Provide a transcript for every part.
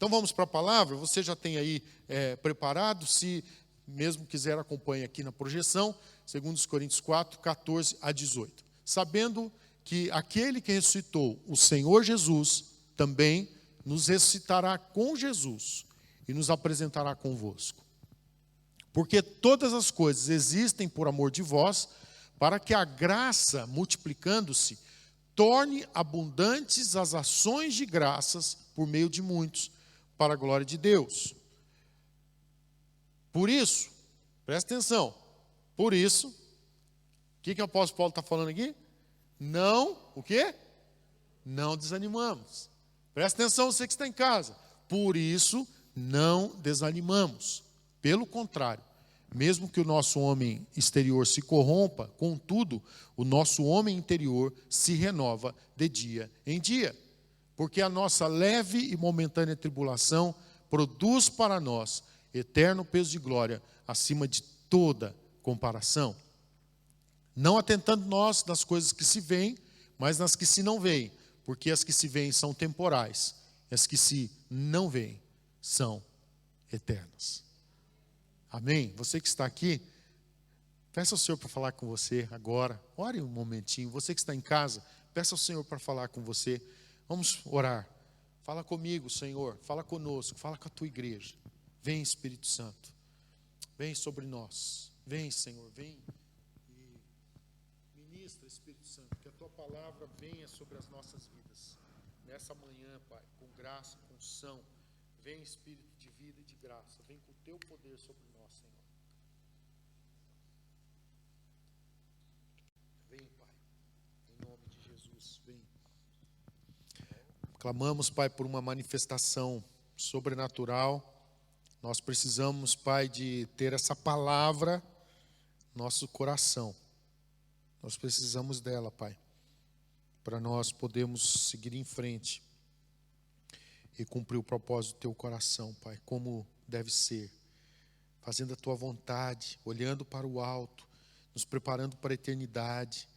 Então vamos para a palavra, você já tem aí preparado, se mesmo quiser acompanhe aqui na projeção, 2 Coríntios 4, 14 a 18. Sabendo que aquele que ressuscitou o Senhor Jesus, também nos ressuscitará com Jesus e nos apresentará convosco. Porque todas as coisas existem por amor de vós, para que a graça, multiplicando-se, torne abundantes as ações de graças por meio de muitos, para a glória de Deus. Por isso, presta atenção, por isso, o que o apóstolo Paulo está falando aqui? Não, o quê? Não desanimamos. Presta atenção, você que está em casa. Por isso, não desanimamos. Pelo contrário, mesmo que o nosso homem exterior se corrompa, contudo, o nosso homem interior se renova de dia em dia. Porque a nossa leve e momentânea tribulação produz para nós eterno peso de glória acima de toda comparação. Não atentando nós nas coisas que se veem, mas nas que se não veem, porque as que se veem são temporais, e as que se não veem são eternas. Amém? Você que está aqui, peça ao Senhor para falar com você agora. Ore um momentinho. Você que está em casa, peça ao Senhor para falar com você. Vamos orar. Fala comigo, Senhor. Fala conosco. Fala com a tua igreja. Vem, Espírito Santo. Vem sobre nós. Vem, Senhor. Vem e ministra, Espírito Santo, que a tua palavra venha sobre as nossas vidas. Nessa manhã, Pai, com graça, com unção. Vem, Espírito de vida e de graça. Vem com o teu poder sobre nós, Senhor. Vem, Pai. Em nome de Jesus, vem. Clamamos, Pai, por uma manifestação sobrenatural. Nós precisamos, Pai, de ter essa palavra no nosso coração. Nós precisamos dela, Pai, para nós podermos seguir em frente e cumprir o propósito do teu coração, Pai, como deve ser, fazendo a tua vontade, olhando para o alto, nos preparando para a eternidade.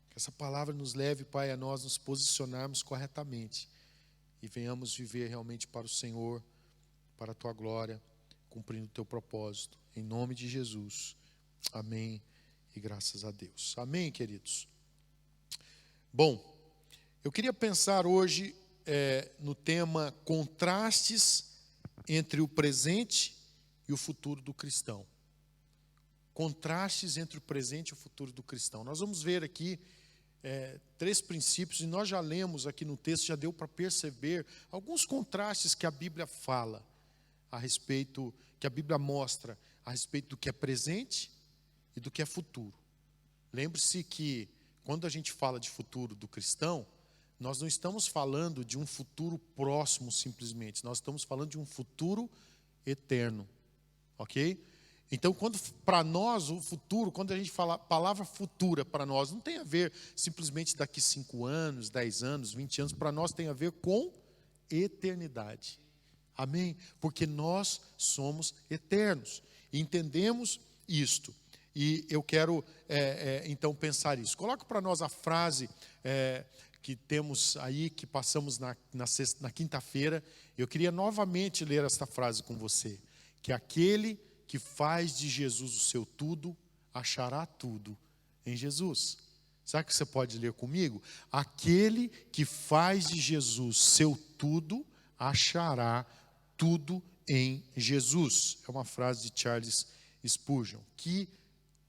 Que essa palavra nos leve, Pai, a nós nos posicionarmos corretamente e venhamos viver realmente para o Senhor, para a tua glória, cumprindo o teu propósito. Em nome de Jesus. Amém e graças a Deus. Amém, queridos? Bom, eu queria pensar hoje no tema contrastes entre o presente e o futuro do cristão. Contrastes entre o presente e o futuro do cristão. Nós vamos ver aqui 3 princípios, e nós já lemos aqui no texto, já deu para perceber alguns contrastes que a Bíblia fala a respeito, que a Bíblia mostra a respeito do que é presente e do que é futuro. Lembre-se que quando a gente fala de futuro do cristão, nós não estamos falando de um futuro próximo simplesmente, nós estamos falando de um futuro eterno, ok? Então, para nós o futuro, quando a gente fala a palavra futura para nós, não tem a ver simplesmente daqui 5 anos, 10 anos, 20 anos, para nós tem a ver com eternidade. Amém? Porque nós somos eternos, e entendemos isto. E eu quero, então, pensar isso. Coloca para nós a frase que temos aí, que passamos na quinta-feira. Eu queria novamente ler esta frase com você. Que aquele que faz de Jesus o seu tudo, achará tudo em Jesus. Será que você pode ler comigo? Aquele que faz de Jesus seu tudo, achará tudo em Jesus. É uma frase de Charles Spurgeon. Que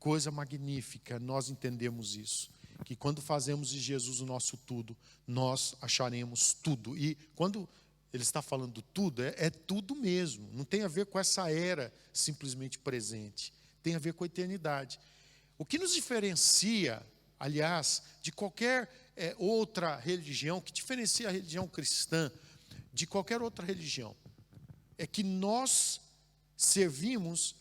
coisa magnífica, nós entendemos isso. Que quando fazemos de Jesus o nosso tudo, nós acharemos tudo. E quando ele está falando tudo, é tudo mesmo. Não tem a ver com essa era simplesmente presente. Tem a ver com a eternidade. O que nos diferencia, aliás, de qualquer outra religião, que diferencia a religião cristã de qualquer outra religião, é que nós servimos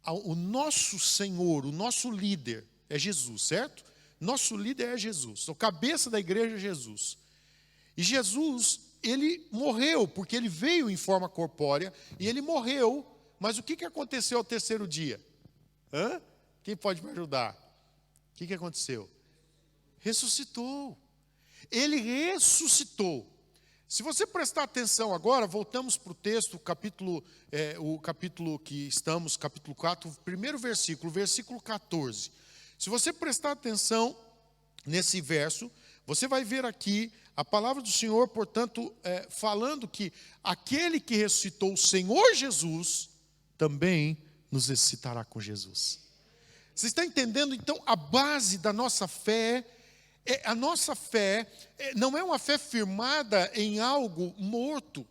o nosso Senhor, o nosso líder é Jesus, certo? Nosso líder é Jesus, o cabeça da igreja é Jesus. E Jesus, ele morreu, porque ele veio em forma corpórea, e ele morreu, mas o que aconteceu ao terceiro dia? Quem pode me ajudar? O que aconteceu? Ressuscitou. Ele ressuscitou. Se você prestar atenção agora, voltamos para o texto, o capítulo que estamos, capítulo 4, o primeiro versículo, versículo 14. Se você prestar atenção nesse verso, você vai ver aqui a palavra do Senhor, portanto, falando que aquele que ressuscitou o Senhor Jesus, também nos ressuscitará com Jesus. Você está entendendo? Então, a base da nossa fé, a nossa fé não é uma fé firmada em algo morto.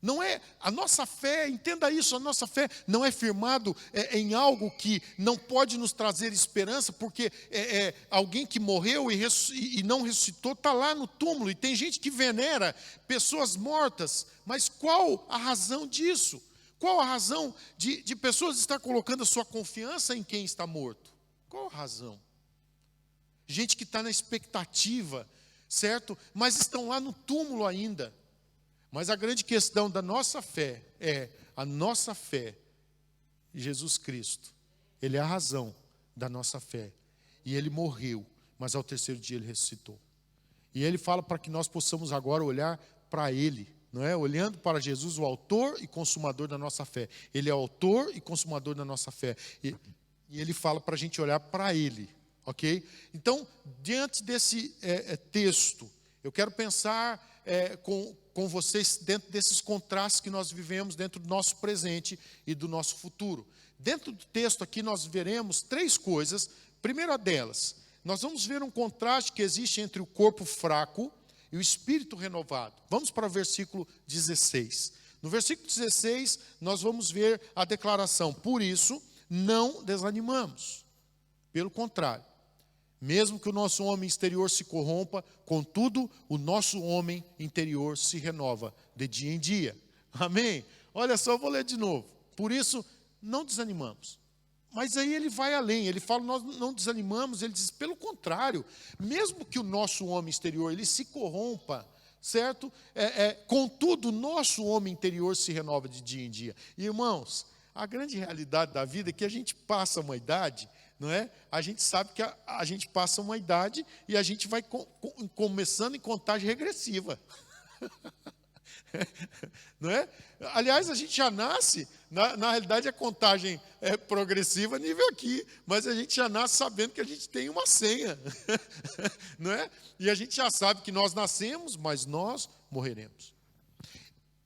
Não é, a nossa fé, entenda isso, a nossa fé não é firmado em algo que não pode nos trazer esperança, porque alguém que morreu e não ressuscitou está lá no túmulo, e tem gente que venera pessoas mortas, mas qual a razão disso? Qual a razão de pessoas estar colocando a sua confiança em quem está morto? Qual a razão? Gente que está na expectativa, certo? Mas estão lá no túmulo ainda. Mas a grande questão da nossa fé é a nossa fé em Jesus Cristo. Ele é a razão da nossa fé. E Ele morreu, mas ao terceiro dia Ele ressuscitou. E Ele fala para que nós possamos agora olhar para Ele, não é? Olhando para Jesus, o autor e consumador da nossa fé. Ele é o autor e consumador da nossa fé. E Ele fala para a gente olhar para Ele, ok? Então, diante desse texto, eu quero pensar com vocês dentro desses contrastes que nós vivemos dentro do nosso presente e do nosso futuro. Dentro do texto aqui nós veremos três coisas. Primeira delas, nós vamos ver um contraste que existe entre o corpo fraco e o espírito renovado. Vamos para o versículo 16. No versículo 16, nós vamos ver a declaração: por isso, não desanimamos. Pelo contrário, mesmo que o nosso homem exterior se corrompa, contudo, o nosso homem interior se renova de dia em dia. Amém? Olha só, eu vou ler de novo. Por isso, não desanimamos. Mas aí ele vai além, ele fala, nós não desanimamos, ele diz, pelo contrário, mesmo que o nosso homem exterior ele se corrompa, certo? Contudo, o nosso homem interior se renova de dia em dia. E, irmãos, a grande realidade da vida é que a gente passa uma idade, não é? A gente sabe que a gente passa uma idade e a gente vai começando em contagem regressiva. Não é? Aliás, a gente já nasce, na realidade a contagem é progressiva nível aqui, mas a gente já nasce sabendo que a gente tem uma senha. Não é? E a gente já sabe que nós nascemos, mas nós morreremos.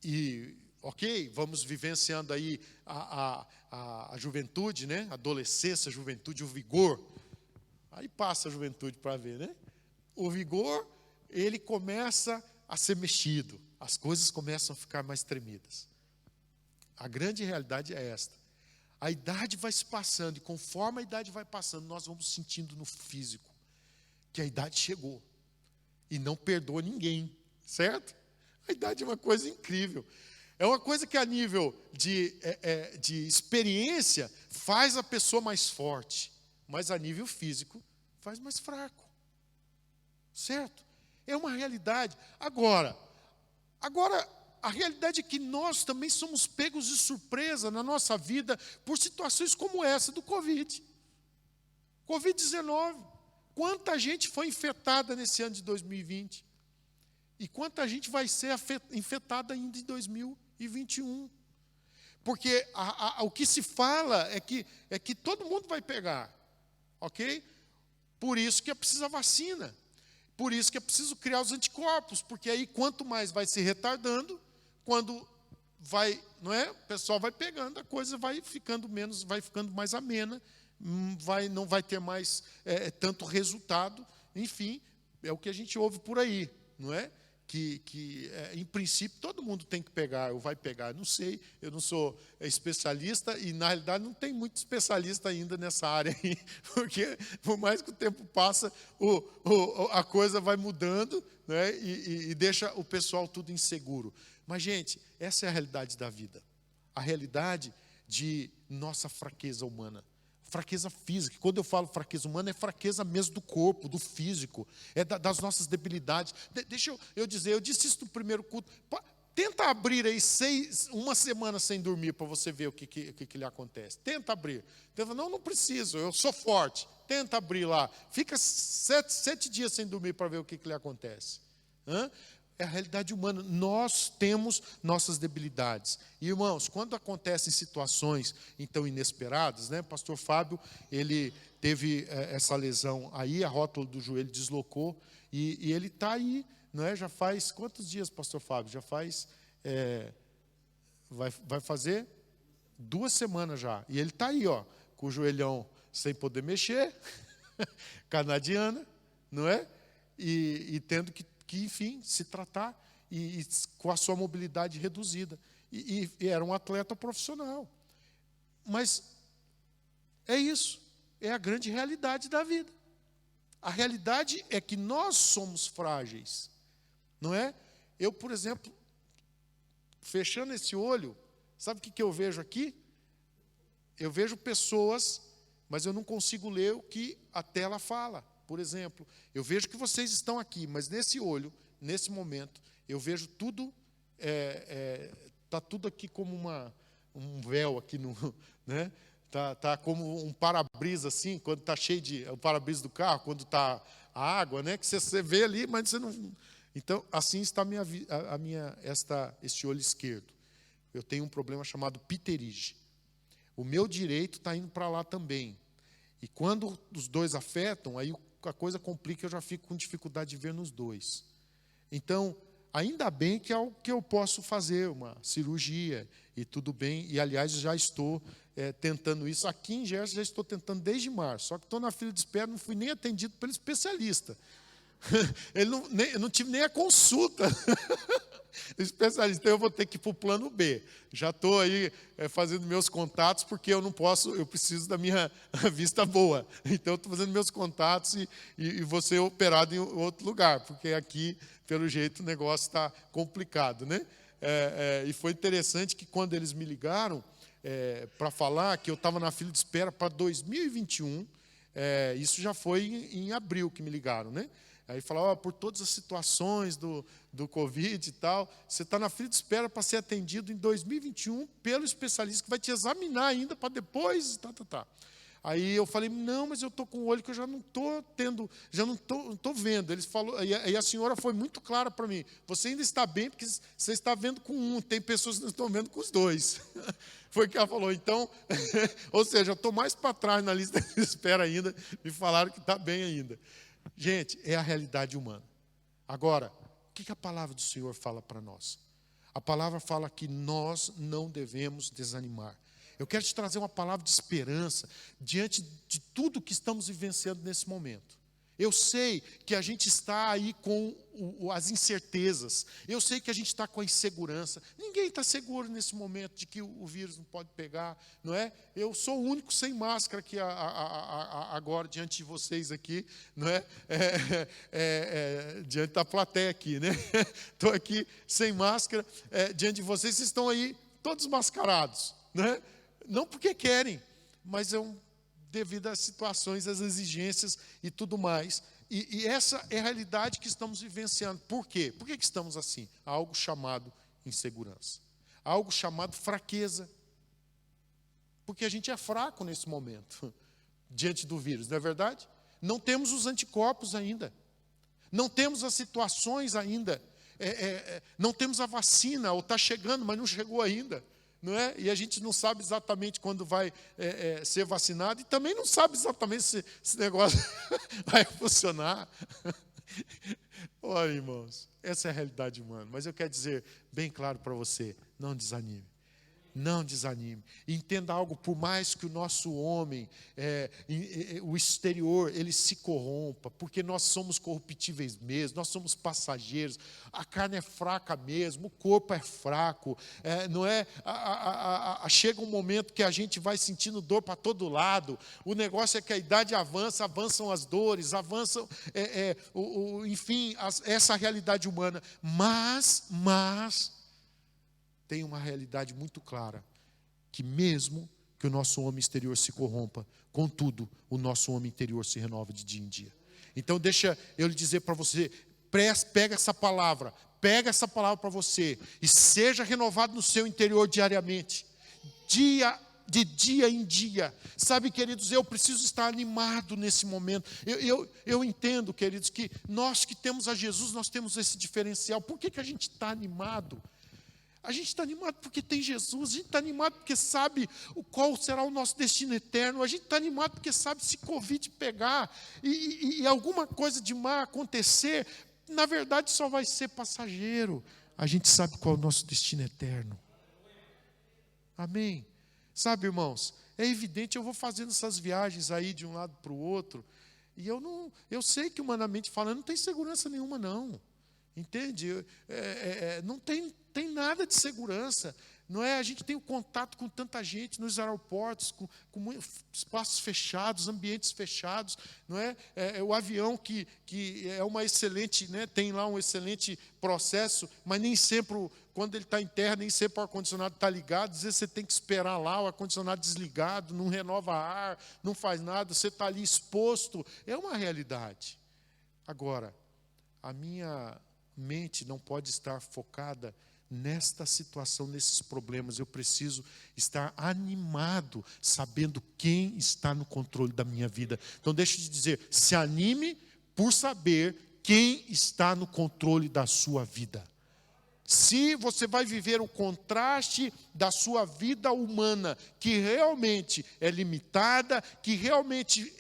E, ok, vamos vivenciando aí a juventude, né? A adolescência, a juventude, o vigor. Aí passa a juventude para ver, né? O vigor, ele começa a ser mexido. As coisas começam a ficar mais tremidas. A grande realidade é esta. A idade vai se passando, e conforme a idade vai passando, nós vamos sentindo no físico que a idade chegou. E não perdoa ninguém, certo? A idade é uma coisa incrível. É uma coisa que a nível de experiência faz a pessoa mais forte, mas a nível físico faz mais fraco. Certo? É uma realidade. Agora, a realidade é que nós também somos pegos de surpresa na nossa vida por situações como essa do Covid. Covid-19. Quanta gente foi infectada nesse ano de 2020? E quanta gente vai ser infectada ainda em 2021? Porque o que se fala é que todo mundo vai pegar. Ok? Por isso que é preciso a vacina. Por isso que é preciso criar os anticorpos, porque aí quanto mais vai se retardando, quando vai, não é? O pessoal vai pegando, a coisa vai ficando mais amena, não vai ter mais tanto resultado, enfim, é o que a gente ouve por aí, não é? Que em princípio todo mundo tem que pegar, ou vai pegar, não sei, eu não sou especialista e na realidade não tem muito especialista ainda nessa área aí, porque por mais que o tempo passa, a coisa vai mudando, né, e deixa o pessoal tudo inseguro. Mas gente, essa é a realidade da vida, a realidade de nossa fraqueza humana. Fraqueza física. Quando eu falo fraqueza humana, é fraqueza mesmo do corpo, do físico, é das nossas debilidades. Deixa eu dizer, eu disse isso no primeiro culto. Tenta abrir aí uma semana sem dormir para você ver o que lhe acontece. Tenta abrir. Não preciso, eu sou forte. Tenta abrir lá. Fica 7 dias sem dormir para ver o que lhe acontece. é a realidade humana. Nós temos nossas debilidades. E, irmãos, quando acontecem situações, então, inesperadas, né? Pastor Fábio, ele teve essa lesão aí, a rótula do joelho deslocou, e ele está aí, não é? Já faz quantos dias, Pastor Fábio? Já faz, vai fazer 2 semanas já. E ele está aí, ó, com o joelhão sem poder mexer, canadiana, não é? E tendo que, enfim, se tratar e com a sua mobilidade reduzida. E era um atleta profissional. Mas é isso, é a grande realidade da vida. A realidade é que nós somos frágeis, não é? Eu, por exemplo, fechando esse olho, sabe o que eu vejo aqui? Eu vejo pessoas, mas eu não consigo ler o que a tela fala. Por exemplo, eu vejo que vocês estão aqui, mas nesse olho, nesse momento, eu vejo tudo, está tudo aqui como um véu aqui, né? Tá como um para-brisa assim, quando está cheio de... o para-brisa do carro, quando está a água, né? Que você vê ali, mas você não... Então, assim está este olho esquerdo. Eu tenho um problema chamado pterige. O meu direito está indo para lá também. E quando os dois afetam, aí a coisa complica, eu já fico com dificuldade de ver nos dois. Então, ainda bem que é algo que eu posso fazer, uma cirurgia, e tudo bem. E, aliás, já estou tentando isso. Aqui em Gerson, já estou tentando desde março. Só que estou na fila de espera, não fui nem atendido pelo especialista. Eu não tive nem a consulta. Especialista, então eu vou ter que ir para o plano B. Já estou aí fazendo meus contatos, porque eu não posso, eu preciso da minha vista boa. Então, estou fazendo meus contatos e vou ser operado em outro lugar, porque aqui, pelo jeito, o negócio está complicado, né? E foi interessante que quando eles me ligaram para falar que eu estava na fila de espera para 2021, isso já foi em abril que me ligaram, né? Aí falaram, por todas as situações do Covid e tal, você está na fila de espera para ser atendido em 2021 pelo especialista que vai te examinar ainda para depois, tá. Aí eu falei, não, mas eu estou com o olho que eu já não estou tendo, já não estou vendo. Eles falaram, e a senhora foi muito clara para mim, você ainda está bem porque você está vendo com um, tem pessoas que não estão vendo com os dois. Foi o que ela falou, então, ou seja, eu estou mais para trás na lista de espera ainda, me falaram que está bem ainda. Gente, é a realidade humana. Agora, o que a palavra do Senhor fala para nós? A palavra fala que nós não devemos desanimar. Eu quero te trazer uma palavra de esperança diante de tudo que estamos vivenciando nesse momento. Eu sei que a gente está aí com as incertezas. Eu sei que a gente está com a insegurança. Ninguém está seguro nesse momento de que o vírus não pode pegar, não é? Eu sou o único sem máscara aqui agora diante de vocês aqui, não é? Diante da plateia aqui, né? Estou aqui sem máscara diante de vocês. Vocês estão aí todos mascarados, né? Não porque querem, mas devido às situações, às exigências e tudo mais. E essa é a realidade que estamos vivenciando. Por quê? Por que estamos assim? Há algo chamado insegurança. Há algo chamado fraqueza. Porque a gente é fraco nesse momento, diante do vírus, não é verdade? Não temos os anticorpos ainda. Não temos as situações ainda. Não temos a vacina, ou está chegando, mas não chegou ainda. Não é? E a gente não sabe exatamente quando vai ser vacinado, e também não sabe exatamente se esse negócio vai funcionar. Olha, irmãos, essa é a realidade humana. Mas eu quero dizer bem claro para você, não desanime. Não desanime. Entenda algo, por mais que o nosso homem, o exterior, ele se corrompa, porque nós somos corruptíveis mesmo, nós somos passageiros, a carne é fraca mesmo, o corpo é fraco, não é? Chega um momento que a gente vai sentindo dor para todo lado, o negócio é que a idade avança, avançam as dores, avançam, enfim, essa realidade humana, mas tem uma realidade muito clara, que mesmo que o nosso homem exterior se corrompa, contudo, o nosso homem interior se renova de dia em dia. Então deixa eu lhe dizer para você, pega essa palavra para você, e seja renovado no seu interior diariamente. de dia em dia. Sabe, queridos, eu preciso estar animado nesse momento. Eu entendo, queridos, que nós que temos a Jesus, nós temos esse diferencial. Por que a gente está animado? A gente está animado porque tem Jesus, a gente está animado porque sabe qual será o nosso destino eterno, a gente está animado porque sabe se Covid pegar e alguma coisa de má acontecer, na verdade só vai ser passageiro. A gente sabe qual é o nosso destino eterno. Amém? Sabe, irmãos, é evidente, eu vou fazendo essas viagens aí de um lado para o outro, e eu sei que humanamente falando, não tem segurança nenhuma não. Entende? Não tem nada de segurança. Não é? A gente tem o contato com tanta gente nos aeroportos, com espaços fechados, ambientes fechados. Não é? O avião que é uma excelente, né, tem lá um excelente processo, mas nem sempre, quando ele está em terra, nem sempre o ar-condicionado está ligado. Às vezes você tem que esperar lá, o ar-condicionado desligado, não renova ar, não faz nada, você está ali exposto. É uma realidade. Agora, a minha mente não pode estar focada nesta situação, nesses problemas. Eu preciso estar animado, sabendo quem está no controle da minha vida. Então deixa eu te dizer, se anime por saber quem está no controle da sua vida. Se você vai viver o contraste da sua vida humana, que realmente é limitada, que realmente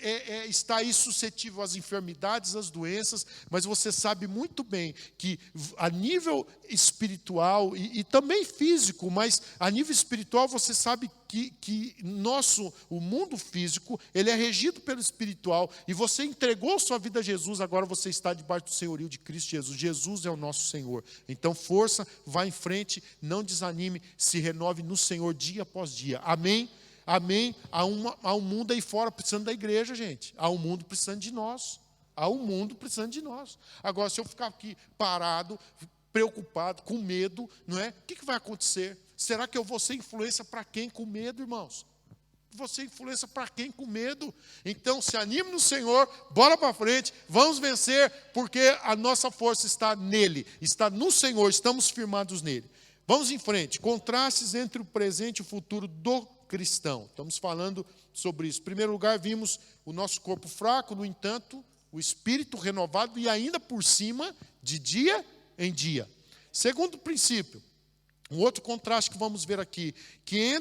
está aí suscetível às enfermidades, às doenças, mas você sabe muito bem que a nível espiritual e também físico, mas a nível espiritual você sabe que o mundo físico, ele é regido pelo espiritual, e você entregou sua vida a Jesus, agora você está debaixo do senhorio de Cristo Jesus. Jesus é o nosso Senhor. Então força, vá em frente, não desanime, se renove no Senhor dia após dia. Amém? Amém? Há um mundo aí fora precisando da igreja, gente. Há um mundo precisando de nós. Há um mundo precisando de nós. Agora, se eu ficar aqui parado, preocupado, com medo, não é? O que vai acontecer? Será que eu vou ser influência para quem com medo, irmãos? Vou ser influência para quem com medo? Então, se anime no Senhor, bola para frente, vamos vencer, porque a nossa força está nele, está no Senhor, estamos firmados nele. Vamos em frente, contrastes entre o presente e o futuro do cristão. Estamos falando sobre isso. Em primeiro lugar, vimos o nosso corpo fraco, no entanto, o espírito renovado e ainda por cima, de dia em dia. Segundo princípio, um outro contraste que vamos ver aqui, que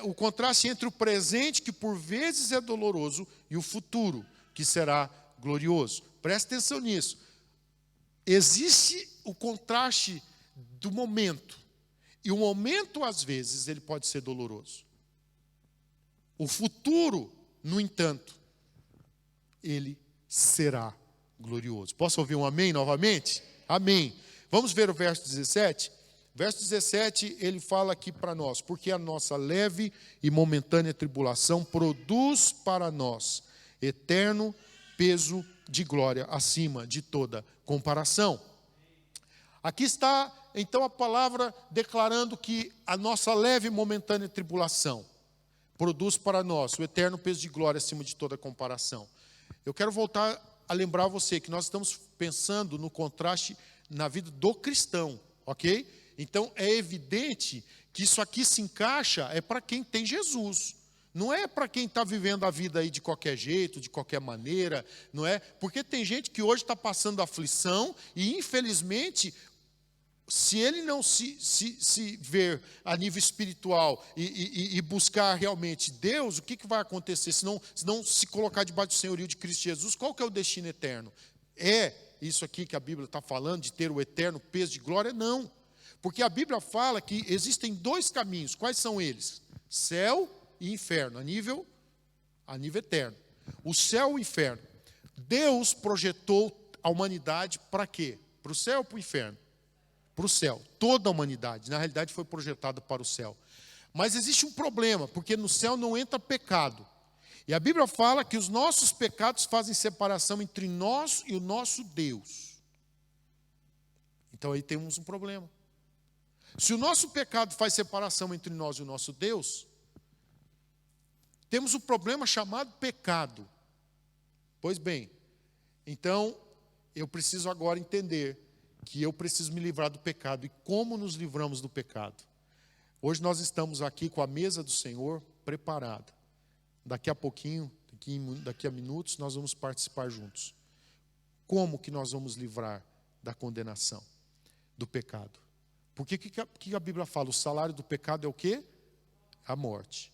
o contraste entre o presente, que por vezes é doloroso, e o futuro, que será glorioso. Preste atenção nisso. Existe o contraste do momento, e o momento, às vezes, ele pode ser doloroso. O futuro, no entanto, ele será glorioso. Posso ouvir um amém novamente? Amém. Vamos ver o verso 17? Verso 17, ele fala aqui para nós: porque a nossa leve e momentânea tribulação produz para nós eterno peso de glória acima de toda comparação. Aqui está, então, a palavra declarando que a nossa leve e momentânea tribulação produz para nós o eterno peso de glória acima de toda comparação. Eu quero voltar a lembrar você que nós estamos pensando no contraste na vida do cristão, ok? Então, é evidente que isso aqui se encaixa, é para quem tem Jesus. Não é para quem está vivendo a vida aí de qualquer jeito, de qualquer maneira, não é? Porque tem gente que hoje está passando aflição e, infelizmente, se ele não se ver a nível espiritual e buscar realmente Deus, o que vai acontecer? Se não se colocar debaixo do senhorio de Cristo Jesus, qual que é o destino eterno? É isso aqui que a Bíblia está falando, de ter o eterno peso de glória? Não. Porque a Bíblia fala que existem dois caminhos. Quais são eles? Céu e inferno, a nível eterno. O céu e o inferno. Deus projetou a humanidade para quê? Para o céu ou para o inferno? Para o céu. Toda a humanidade, na realidade, foi projetada para o céu. Mas existe um problema, porque no céu não entra pecado. E a Bíblia fala que os nossos pecados fazem separação entre nós e o nosso Deus. Então aí temos um problema. Se o nosso pecado faz separação entre nós e o nosso Deus, temos um problema chamado pecado. Pois bem, então eu preciso agora entender que eu preciso me livrar do pecado. E como nos livramos do pecado? Hoje nós estamos aqui com a mesa do Senhor preparada. Daqui a pouquinho, daqui a minutos, nós vamos participar juntos. Como que nós vamos livrar da condenação, do pecado? Porque que a Bíblia fala? O salário do pecado é o quê? A morte.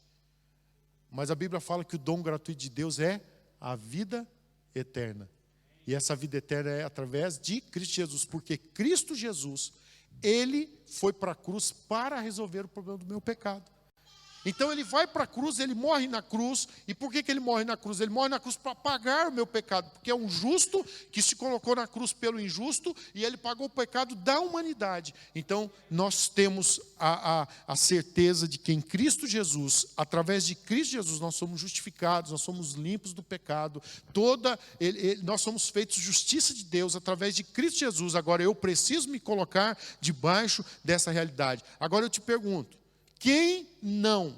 Mas a Bíblia fala que o dom gratuito de Deus é a vida eterna. E essa vida eterna é através de Cristo Jesus. Porque Cristo Jesus, Ele foi para a cruz para resolver o problema do meu pecado. Então ele vai para a cruz, ele morre na cruz. E por que ele morre na cruz? Ele morre na cruz para pagar o meu pecado. Porque é um justo que se colocou na cruz pelo injusto. E ele pagou o pecado da humanidade. Então nós temos a certeza de que em Cristo Jesus, através de Cristo Jesus, nós somos justificados, nós somos limpos do pecado. Nós somos feitos justiça de Deus através de Cristo Jesus. Agora eu preciso me colocar debaixo dessa realidade. Agora eu te pergunto, quem não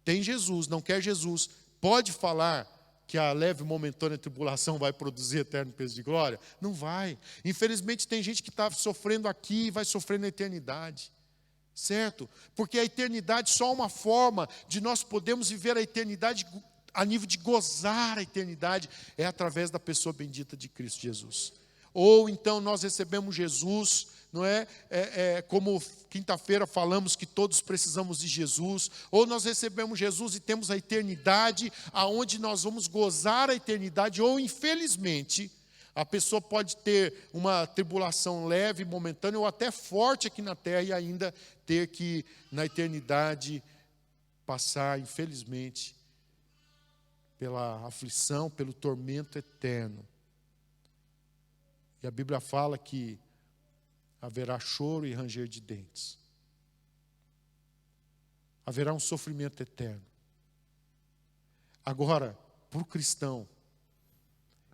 tem Jesus, não quer Jesus, pode falar que a leve e momentânea tribulação vai produzir eterno peso de glória? Não vai. Infelizmente tem gente que está sofrendo aqui e vai sofrer na eternidade. Certo? Porque a eternidade só é uma forma de nós podermos viver a eternidade a nível de gozar a eternidade, é através da pessoa bendita de Cristo Jesus. Ou então nós recebemos Jesus, não é? Como quinta-feira falamos que todos precisamos de Jesus, ou nós recebemos Jesus e temos a eternidade, aonde nós vamos gozar a eternidade, ou infelizmente, a pessoa pode ter uma tribulação leve, momentânea, ou até forte aqui na terra, e ainda ter que, na eternidade, passar, infelizmente, pela aflição, pelo tormento eterno. E a Bíblia fala que haverá choro e ranger de dentes. Haverá um sofrimento eterno. Agora, para o cristão,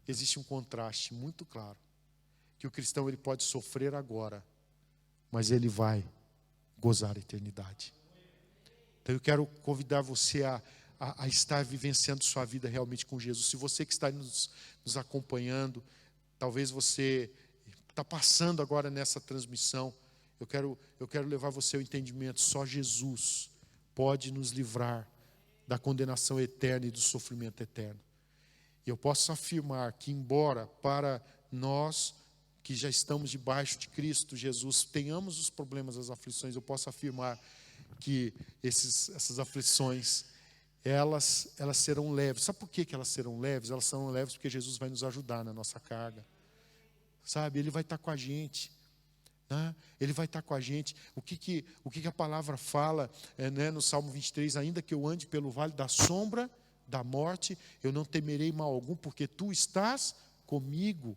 existe um contraste muito claro. Que o cristão ele pode sofrer agora, mas ele vai gozar a eternidade. Então eu quero convidar você a estar vivenciando sua vida realmente com Jesus. Se você que está nos acompanhando, talvez você está passando agora nessa transmissão, eu quero levar você ao entendimento, só Jesus pode nos livrar da condenação eterna e do sofrimento eterno. E eu posso afirmar que, embora para nós que já estamos debaixo de Cristo Jesus, tenhamos os problemas, as aflições, eu posso afirmar que essas aflições, elas serão leves. Sabe por que elas serão leves? Elas serão leves porque Jesus vai nos ajudar na nossa carga. Sabe, Ele vai estar com a gente. Né? Ele vai estar com a gente. O que a palavra fala no Salmo 23? Ainda que eu ande pelo vale da sombra da morte, eu não temerei mal algum, porque Tu estás comigo.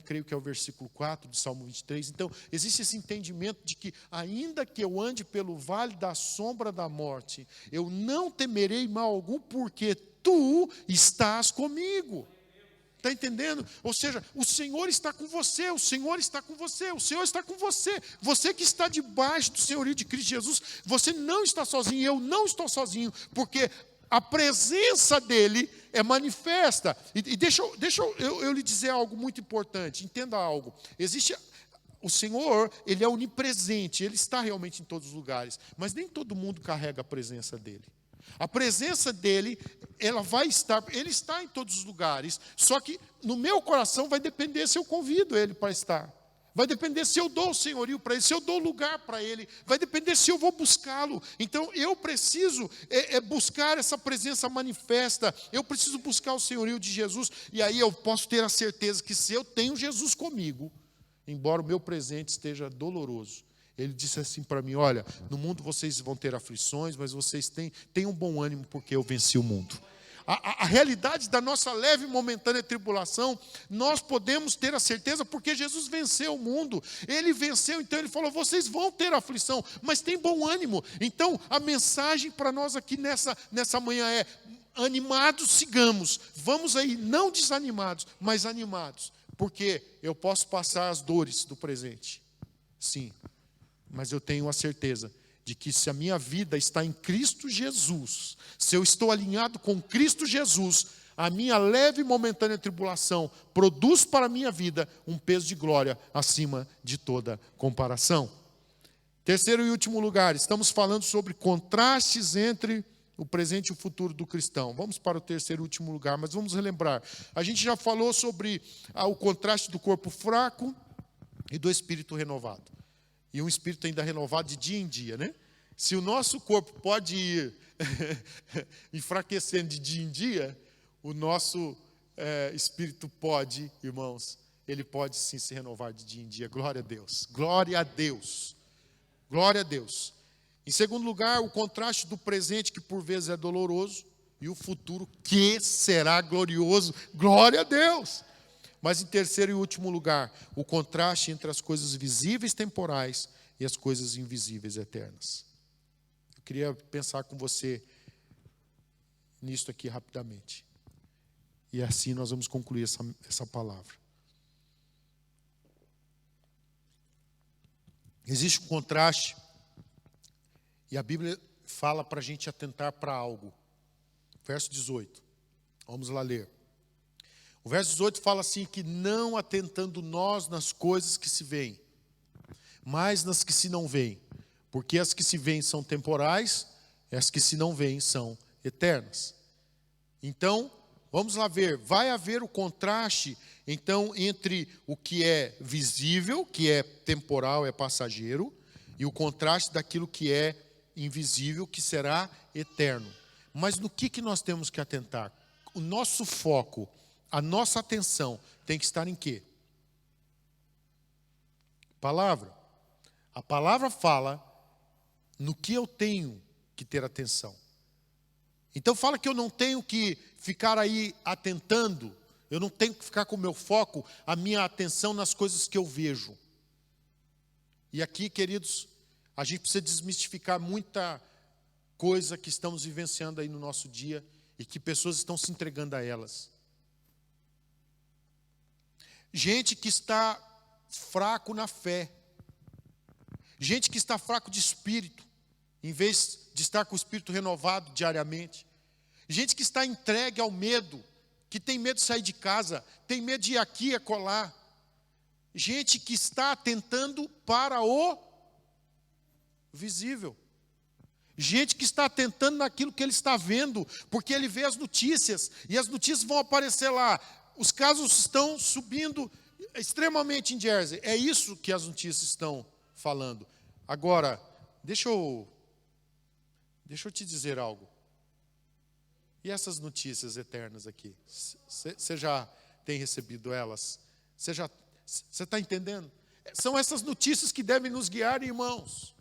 Creio que é o versículo 4 do Salmo 23. Então, existe esse entendimento de que, ainda que eu ande pelo vale da sombra da morte, eu não temerei mal algum, porque Tu estás comigo. Está entendendo? Ou seja, o Senhor está com você, o Senhor está com você, o Senhor está com você. Você que está debaixo do senhorio de Cristo Jesus, você não está sozinho, eu não estou sozinho, porque a presença dEle é manifesta. E deixa eu lhe dizer algo muito importante, entenda algo. O Senhor, Ele é onipresente, Ele está realmente em todos os lugares, mas nem todo mundo carrega a presença dEle. A presença dEle, Ele está em todos os lugares, só que no meu coração vai depender se eu convido Ele para estar. Vai depender se eu dou o senhorio para Ele, se eu dou lugar para Ele. Vai depender se eu vou buscá-lo. Então eu preciso buscar essa presença manifesta. Eu preciso buscar o senhorio de Jesus. E aí eu posso ter a certeza que se eu tenho Jesus comigo, embora o meu presente esteja doloroso, Ele disse assim para mim: olha, no mundo vocês vão ter aflições, mas vocês têm um bom ânimo porque eu venci o mundo. A realidade da nossa leve e momentânea tribulação, nós podemos ter a certeza porque Jesus venceu o mundo. Ele venceu, então Ele falou: vocês vão ter aflição, mas tem bom ânimo. Então a mensagem para nós aqui nessa manhã é: animados sigamos, vamos aí, não desanimados, mas animados. Porque eu posso passar as dores do presente, sim, mas eu tenho a certeza de que se a minha vida está em Cristo Jesus, se eu estou alinhado com Cristo Jesus, a minha leve e momentânea tribulação produz para a minha vida um peso de glória acima de toda comparação. Terceiro e último lugar, estamos falando sobre contrastes entre o presente e o futuro do cristão. Vamos para o terceiro e último lugar, mas vamos relembrar. A gente já falou sobre o contraste do corpo fraco e do espírito renovado. E um espírito ainda renovado de dia em dia, né? Se o nosso corpo pode ir enfraquecendo de dia em dia, o nosso espírito pode, irmãos, ele pode sim se renovar de dia em dia. Glória a Deus. Glória a Deus. Glória a Deus. Em segundo lugar, o contraste do presente, que por vezes é doloroso, e o futuro, que será glorioso. Glória a Deus. Mas em terceiro e último lugar, o contraste entre as coisas visíveis temporais e as coisas invisíveis eternas. Eu queria pensar com você nisto aqui rapidamente. E assim nós vamos concluir essa palavra. Existe um contraste, e a Bíblia fala para a gente atentar para algo. Verso 18. Vamos lá ler. O verso 18 fala assim, que não atentando nós nas coisas que se veem, mas nas que se não veem. Porque as que se veem são temporais, e as que se não veem são eternas. Então, vamos lá ver, vai haver o contraste, então, entre o que é visível, que é temporal, é passageiro, e o contraste daquilo que é invisível, que será eterno. Mas no que nós temos que atentar? O nosso foco, a nossa atenção tem que estar em quê? Palavra. A palavra fala no que eu tenho que ter atenção. Então fala que eu não tenho que ficar aí atentando, eu não tenho que ficar com o meu foco, a minha atenção nas coisas que eu vejo. E aqui, queridos, a gente precisa desmistificar muita coisa que estamos vivenciando aí no nosso dia e que pessoas estão se entregando a elas. Gente que está fraco na fé. Gente que está fraco de espírito, em vez de estar com o espírito renovado diariamente. Gente que está entregue ao medo, que tem medo de sair de casa, tem medo de ir aqui e acolá. Gente que está atentando para o visível. Gente que está atentando naquilo que ele está vendo, porque ele vê as notícias, e as notícias vão aparecer lá. Os casos estão subindo extremamente em Jersey. É isso que as notícias estão falando. Agora, deixa eu te dizer algo. E essas notícias eternas aqui? Você já tem recebido elas? Você está entendendo? São essas notícias que devem nos guiar, irmãos.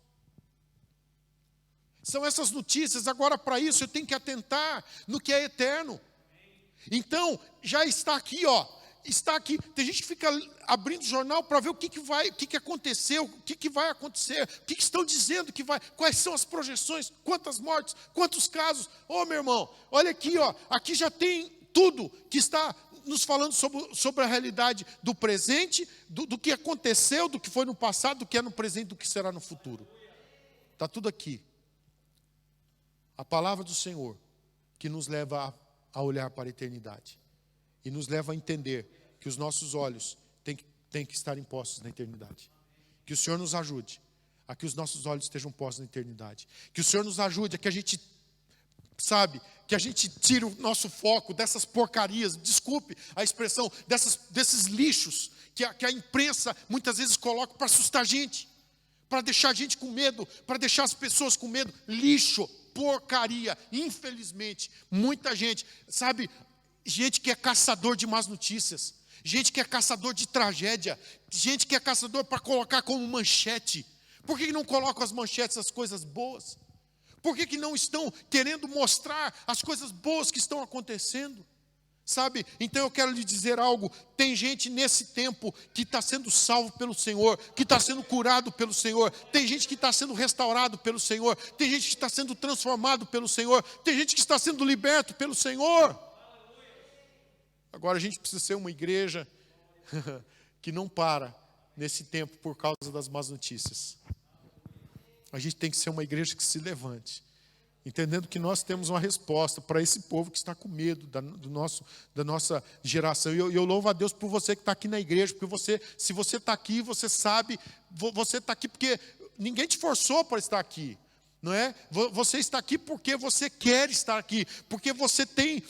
São essas notícias. Agora, para isso, eu tenho que atentar no que é eterno. Então, já está aqui, ó. Está aqui. Tem gente que fica abrindo o jornal para ver o que aconteceu, o que vai acontecer, o que estão dizendo que vai, quais são as projeções, quantas mortes, quantos casos. Ô, meu irmão, olha aqui, ó. Aqui já tem tudo que está nos falando sobre a realidade do presente, do que aconteceu, do que foi no passado, do que é no presente, do que será no futuro. Está tudo aqui. A palavra do Senhor que nos leva a olhar para a eternidade. E nos leva a entender que os nossos olhos têm que estar postos na eternidade. Que o Senhor nos ajude a que os nossos olhos estejam postos na eternidade. Que o Senhor nos ajude a que a gente, que a gente tire o nosso foco dessas porcarias, desculpe a expressão, desses lixos que a imprensa muitas vezes coloca para assustar a gente, para deixar a gente com medo, para deixar as pessoas com medo. Lixo, porcaria, infelizmente, muita gente, gente que é caçador de más notícias, gente que é caçador de tragédia, gente que é caçador para colocar como manchete. Por que não colocam as manchetes as coisas boas? Por que não estão querendo mostrar as coisas boas que estão acontecendo? Então eu quero lhe dizer algo, tem gente nesse tempo que está sendo salvo pelo Senhor, que está sendo curado pelo Senhor, tem gente que está sendo restaurado pelo Senhor, tem gente que está sendo transformado pelo Senhor, tem gente que está sendo liberto pelo Senhor. Agora a gente precisa ser uma igreja que não para nesse tempo por causa das más notícias. A gente tem que ser uma igreja que se levante, entendendo que nós temos uma resposta para esse povo que está com medo da nossa geração. E eu louvo a Deus por você que está aqui na igreja, porque se você está aqui, você sabe, você está aqui porque ninguém te forçou para estar aqui. Não é? Você está aqui porque você quer estar aqui, porque você tem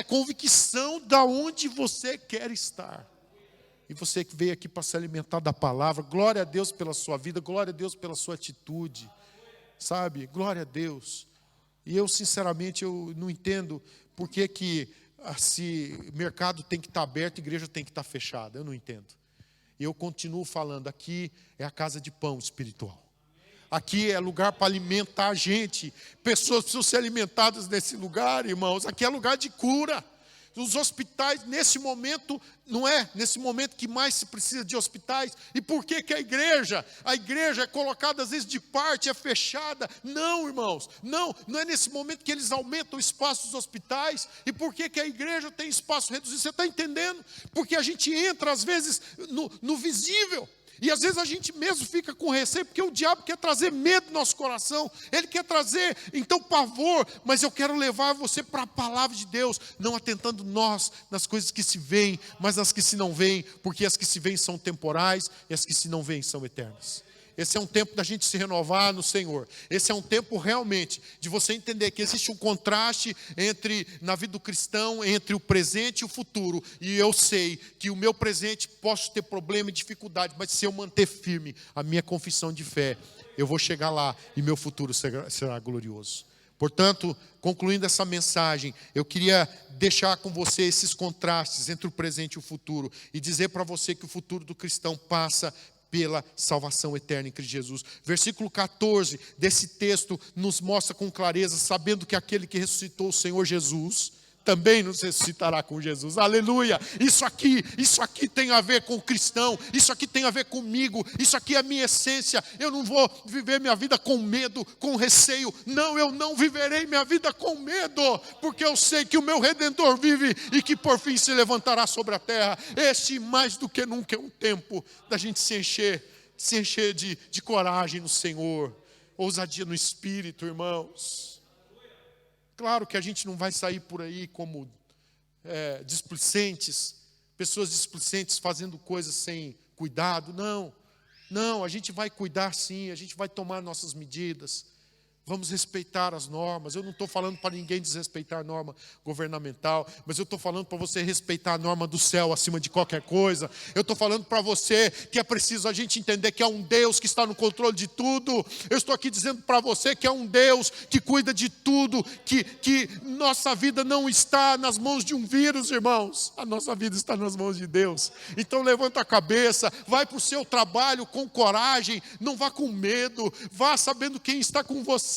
convicção de onde você quer estar. E você que veio aqui para se alimentar da palavra, glória a Deus pela sua vida, glória a Deus pela sua atitude, sabe? Glória a Deus. E eu, sinceramente, eu não entendo por que se mercado tem que estar aberto, igreja tem que estar fechada. Eu não entendo. E eu continuo falando, aqui é a casa de pão espiritual. Aqui é lugar para alimentar a gente. Pessoas precisam ser alimentadas nesse lugar, irmãos. Aqui é lugar de cura. Os hospitais, nesse momento, não é nesse momento que mais se precisa de hospitais. E por que a igreja é colocada às vezes de parte, é fechada? Não, irmãos, não é nesse momento que eles aumentam o espaço dos hospitais. E por que a igreja tem espaço reduzido? Você está entendendo? Porque a gente entra às vezes no visível. E às vezes a gente mesmo fica com receio, porque o diabo quer trazer medo no nosso coração. Ele quer trazer, então, pavor. Mas eu quero levar você para a palavra de Deus, não atentando nós nas coisas que se veem, mas nas que se não veem, porque as que se veem são temporais e as que se não veem são eternas. Esse é um tempo da gente se renovar no Senhor. Esse é um tempo realmente de você entender que existe um contraste na vida do cristão, entre o presente e o futuro. E eu sei que o meu presente posso ter problema e dificuldade, mas se eu manter firme a minha confissão de fé, eu vou chegar lá e meu futuro será glorioso. Portanto, concluindo essa mensagem, eu queria deixar com você esses contrastes entre o presente e o futuro e dizer para você que o futuro do cristão passa pela salvação eterna em Cristo Jesus. Versículo 14 desse texto nos mostra com clareza, sabendo que aquele que ressuscitou o Senhor Jesus também nos ressuscitará com Jesus. Aleluia! Isso aqui tem a ver com o cristão, isso aqui tem a ver comigo, isso aqui é a minha essência. Eu não vou viver minha vida com medo, com receio. Não, eu não viverei minha vida com medo, porque eu sei que o meu Redentor vive e que por fim se levantará sobre a terra. Este mais do que nunca é um tempo da gente se encher de coragem no Senhor, ousadia no Espírito, irmãos. Claro que a gente não vai sair por aí como displicentes, pessoas displicentes fazendo coisas sem cuidado. Não, a gente vai cuidar sim, a gente vai tomar nossas medidas. Vamos respeitar as normas. Eu não estou falando para ninguém desrespeitar a norma governamental, mas eu estou falando para você respeitar a norma do céu acima de qualquer coisa. Eu estou falando para você que é preciso a gente entender que há um Deus que está no controle de tudo. Eu estou aqui dizendo para você que há um Deus que cuida de tudo, que nossa vida não está nas mãos de um vírus, irmãos. A nossa vida está nas mãos de Deus. Então levanta a cabeça, vai para o seu trabalho com coragem, não vá com medo, vá sabendo quem está com você.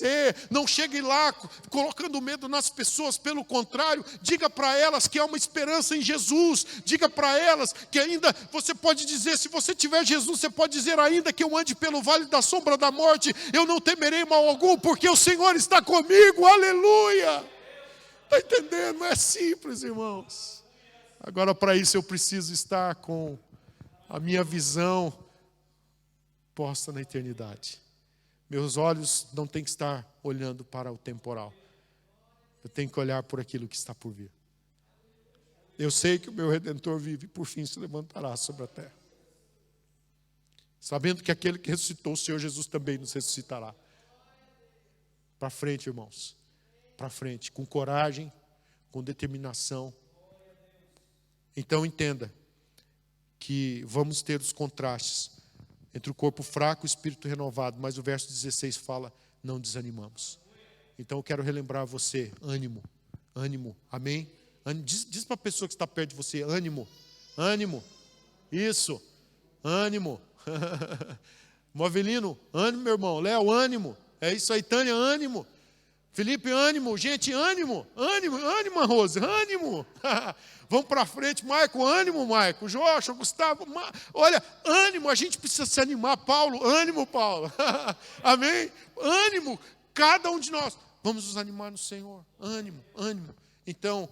Não chegue lá colocando medo nas pessoas, pelo contrário, diga para elas que há uma esperança em Jesus. Diga para elas que ainda você pode dizer, se você tiver Jesus, você pode dizer ainda que eu ande pelo vale da sombra da morte, eu não temerei mal algum, porque o Senhor está comigo. Aleluia! Está entendendo? Não é simples, irmãos. Agora, para isso eu preciso estar com a minha visão posta na eternidade. Meus olhos não têm que estar olhando para o temporal. Eu tenho que olhar por aquilo que está por vir. Eu sei que o meu Redentor vive e por fim se levantará sobre a terra. Sabendo que aquele que ressuscitou o Senhor Jesus também nos ressuscitará. Para frente, irmãos. Para frente, com coragem, com determinação. Então entenda que vamos ter os contrastes entre o corpo fraco e o espírito renovado, mas o verso 16 fala, não desanimamos. Então eu quero relembrar você, ânimo, amém? Diz para a pessoa que está perto de você, ânimo, isso, ânimo. Movelino, ânimo, meu irmão. Léo, ânimo, é isso aí. Tânia, ânimo. Felipe, ânimo. Gente, ânimo, Rose, ânimo. Vamos para frente, Maico, ânimo, Maico. Joshua, Gustavo, olha, ânimo, a gente precisa se animar. Paulo, ânimo, Paulo. Amém? Ânimo, cada um de nós. Vamos nos animar no Senhor. Ânimo. Então,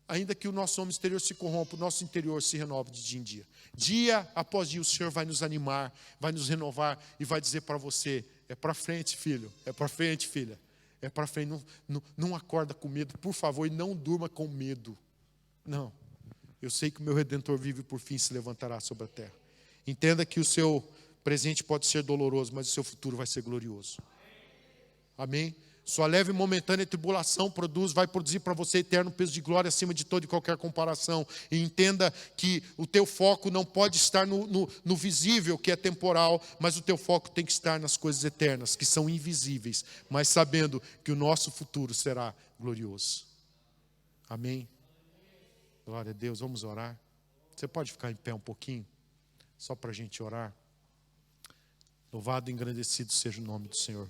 ainda que o nosso homem exterior se corrompa, o nosso interior se renova de dia em dia. Dia após dia, o Senhor vai nos animar, vai nos renovar e vai dizer para você, é para frente, filho, é para frente, filha. É para frente, não acorda com medo, por favor, e não durma com medo. Não, eu sei que o meu Redentor vive e por fim se levantará sobre a terra. Entenda que o seu presente pode ser doloroso, mas o seu futuro vai ser glorioso. Amém? Sua leve e momentânea tribulação vai produzir para você eterno peso de glória acima de toda e qualquer comparação. E entenda que o teu foco não pode estar no visível, que é temporal, mas o teu foco tem que estar nas coisas eternas, que são invisíveis, mas sabendo que o nosso futuro será glorioso. Amém? Glória a Deus, vamos orar. Você pode ficar em pé um pouquinho, só para a gente orar. Louvado e engrandecido seja o nome do Senhor.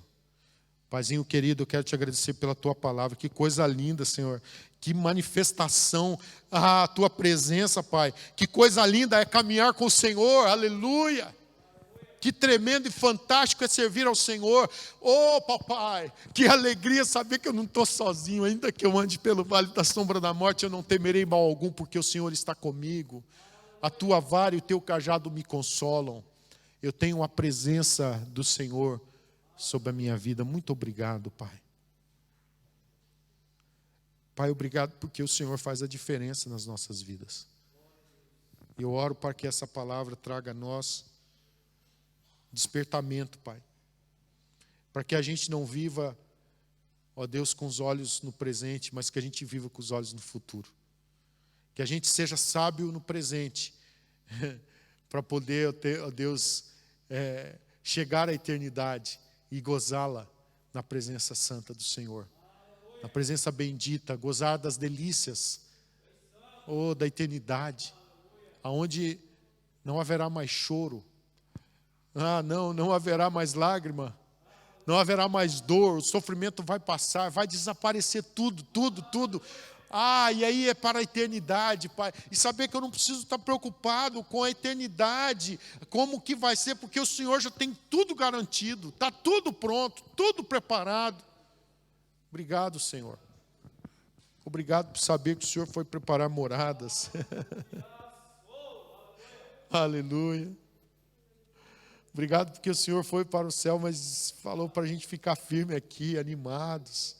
Paizinho querido, eu quero te agradecer pela tua palavra. Que coisa linda, Senhor. Que manifestação a tua presença, Pai. Que coisa linda é caminhar com o Senhor. Aleluia. Que tremendo e fantástico é servir ao Senhor. Oh, papai, que alegria saber que eu não estou sozinho. Ainda que eu ande pelo vale da sombra da morte, eu não temerei mal algum, porque o Senhor está comigo. A tua vara e o teu cajado me consolam. Eu tenho a presença do Senhor sobre a minha vida. Muito obrigado, Pai. Pai, obrigado porque o Senhor faz a diferença nas nossas vidas. Eu oro para que essa palavra traga a nós despertamento, Pai. Para que a gente não viva, ó Deus, com os olhos no presente, mas que a gente viva com os olhos no futuro. Que a gente seja sábio no presente, para poder, ó Deus, chegar à eternidade e gozá-la na presença santa do Senhor. Na presença bendita, gozar das delícias, da eternidade, aonde não haverá mais choro, não haverá mais lágrima, não haverá mais dor, o sofrimento vai passar, vai desaparecer tudo. E aí é para a eternidade, Pai. E saber que eu não preciso estar preocupado com a eternidade, como que vai ser, porque o Senhor já tem tudo garantido, está tudo pronto, tudo preparado. Obrigado, Senhor. Obrigado por saber que o Senhor foi preparar moradas. Aleluia. Obrigado porque o Senhor foi para o céu, mas falou para a gente ficar firme aqui, animados,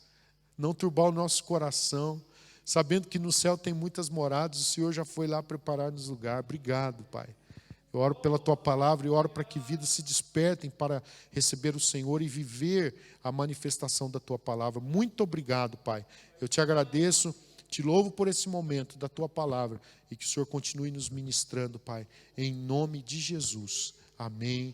não turbar o nosso coração, sabendo que no céu tem muitas moradas, o Senhor já foi lá preparar-nos lugar. Obrigado, Pai. Eu oro pela Tua palavra e oro para que vidas se despertem para receber o Senhor e viver a manifestação da Tua palavra. Muito obrigado, Pai. Eu te agradeço, te louvo por esse momento da Tua palavra e que o Senhor continue nos ministrando, Pai, em nome de Jesus. Amém.